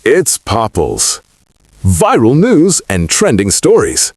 It's Popples. Viral news and trending stories.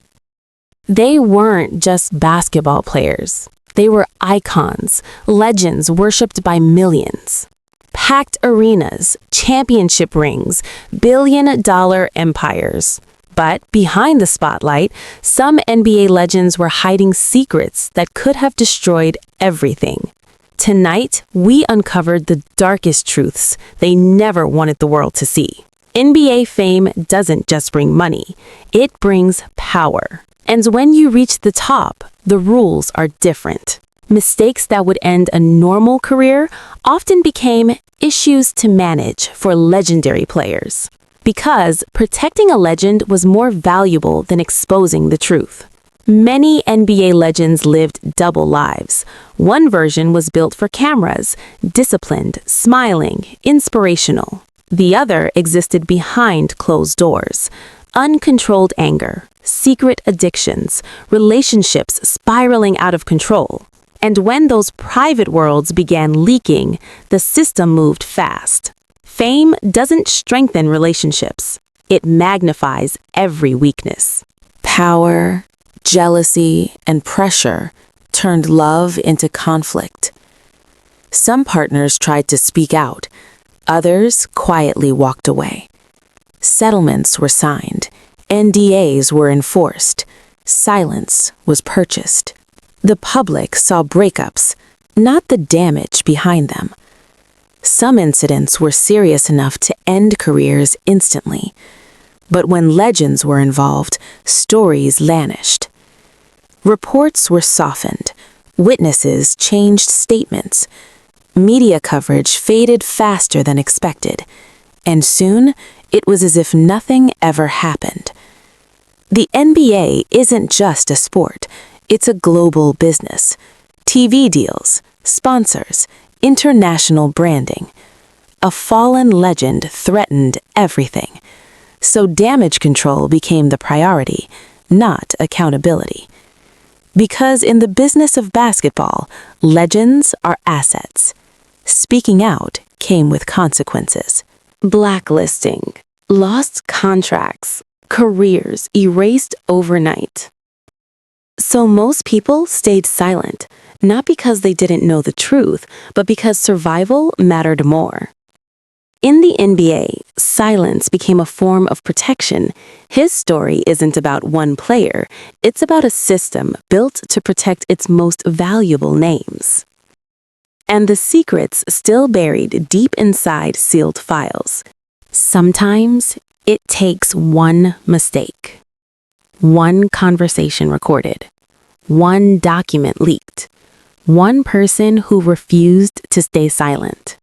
They weren't just basketball players. They were icons, legends worshipped by millions. Packed arenas, championship rings, billion-dollar empires. But behind the spotlight, some NBA legends were hiding secrets that could have destroyed everything. Tonight, we uncovered the darkest truths they never wanted the world to see. NBA fame doesn't just bring money, it brings power. And when you reach the top, the rules are different. Mistakes that would end a normal career often became issues to manage for legendary players. Because protecting a legend was more valuable than exposing the truth. Many NBA legends lived double lives. One version was built for cameras, disciplined, smiling, inspirational. The other existed behind closed doors. Uncontrolled anger, secret addictions, relationships spiraling out of control. And when those private worlds began leaking, the system moved fast. Fame doesn't strengthen relationships. It magnifies every weakness. Power, jealousy, and pressure turned love into conflict. Some partners tried to speak out. Others quietly walked away. Settlements were signed. NDAs were enforced. Silence was purchased. The public saw breakups, not the damage behind them. Some incidents were serious enough to end careers instantly. But when legends were involved, stories vanished. Reports were softened. Witnesses changed statements. Media coverage faded faster than expected. And soon, it was as if nothing ever happened. The NBA isn't just a sport. It's a global business. TV deals, sponsors, international branding. A fallen legend threatened everything. So damage control became the priority, not accountability. Because in the business of basketball, legends are assets. Speaking out came with consequences. Blacklisting, lost contracts, careers erased overnight. So most people stayed silent, not because they didn't know the truth, but because survival mattered more. In the NBA, silence became a form of protection. His story isn't about one player, it's about a system built to protect its most valuable names. And the secrets still buried deep inside sealed files. Sometimes it takes one mistake. One conversation recorded, one document leaked, one person who refused to stay silent.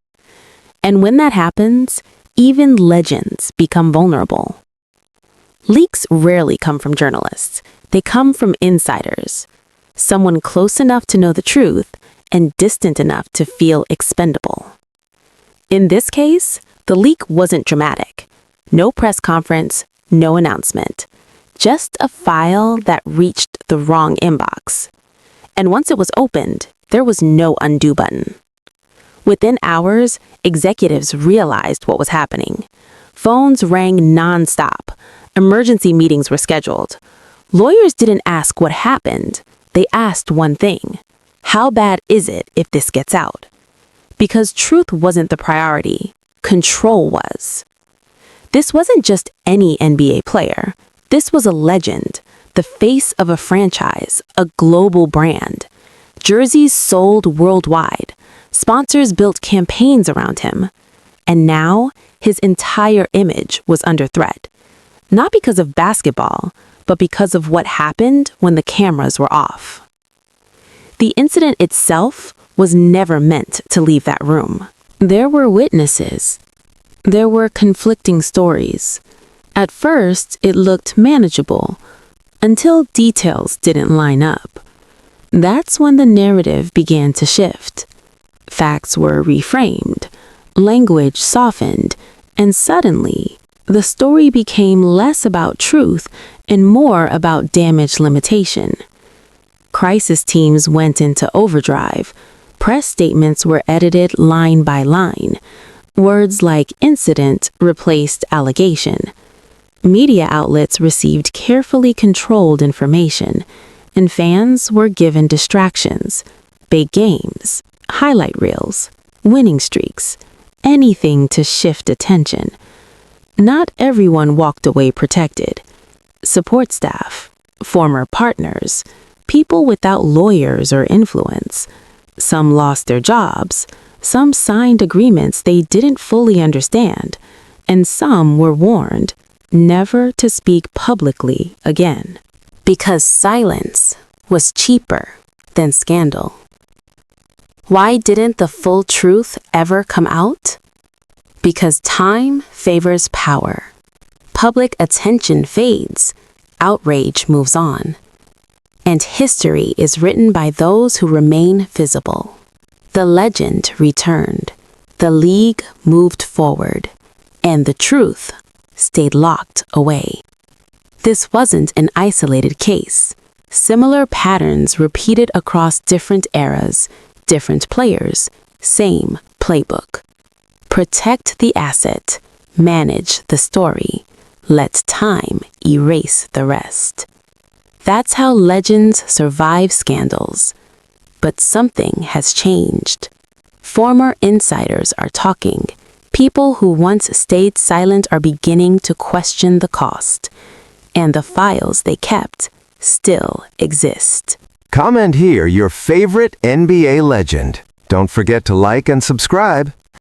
And when that happens, even legends become vulnerable. Leaks rarely come from journalists. They come from insiders, someone close enough to know the truth and distant enough to feel expendable. In this case, the leak wasn't dramatic. No press conference, no announcement. Just a file that reached the wrong inbox. And once it was opened, there was no undo button. Within hours, executives realized what was happening. Phones rang nonstop. Emergency meetings were scheduled. Lawyers didn't ask what happened. They asked one thing. How bad is it if this gets out? Because truth wasn't the priority. Control was. This wasn't just any NBA player. This was a legend, the face of a franchise, a global brand. Jerseys sold worldwide. Sponsors built campaigns around him. And now, his entire image was under threat. Not because of basketball, but because of what happened when the cameras were off. The incident itself was never meant to leave that room. There were witnesses. There were conflicting stories. At first, it looked manageable, until details didn't line up. That's when the narrative began to shift. Facts were reframed, language softened, and suddenly, the story became less about truth and more about damage limitation. Crisis teams went into overdrive. Press statements were edited line by line. Words like incident replaced allegation. Media outlets received carefully controlled information, and fans were given distractions, big games, highlight reels, winning streaks, anything to shift attention. Not everyone walked away protected. Support staff, former partners, people without lawyers or influence. Some lost their jobs, some signed agreements they didn't fully understand, and some were warned never to speak publicly again. Because silence was cheaper than scandal. Why didn't the full truth ever come out? Because time favors power. Public attention fades, outrage moves on. And history is written by those who remain visible. The legend returned, the league moved forward, and the truth stayed locked away. This wasn't an isolated case. Similar patterns repeated across different eras, different players, same playbook. Protect the asset, manage the story, let time erase the rest. That's how legends survive scandals. But something has changed. Former insiders are talking. People who once stayed silent are beginning to question the cost. And the files they kept still exist. Comment here your favorite NBA legend. Don't forget to like and subscribe.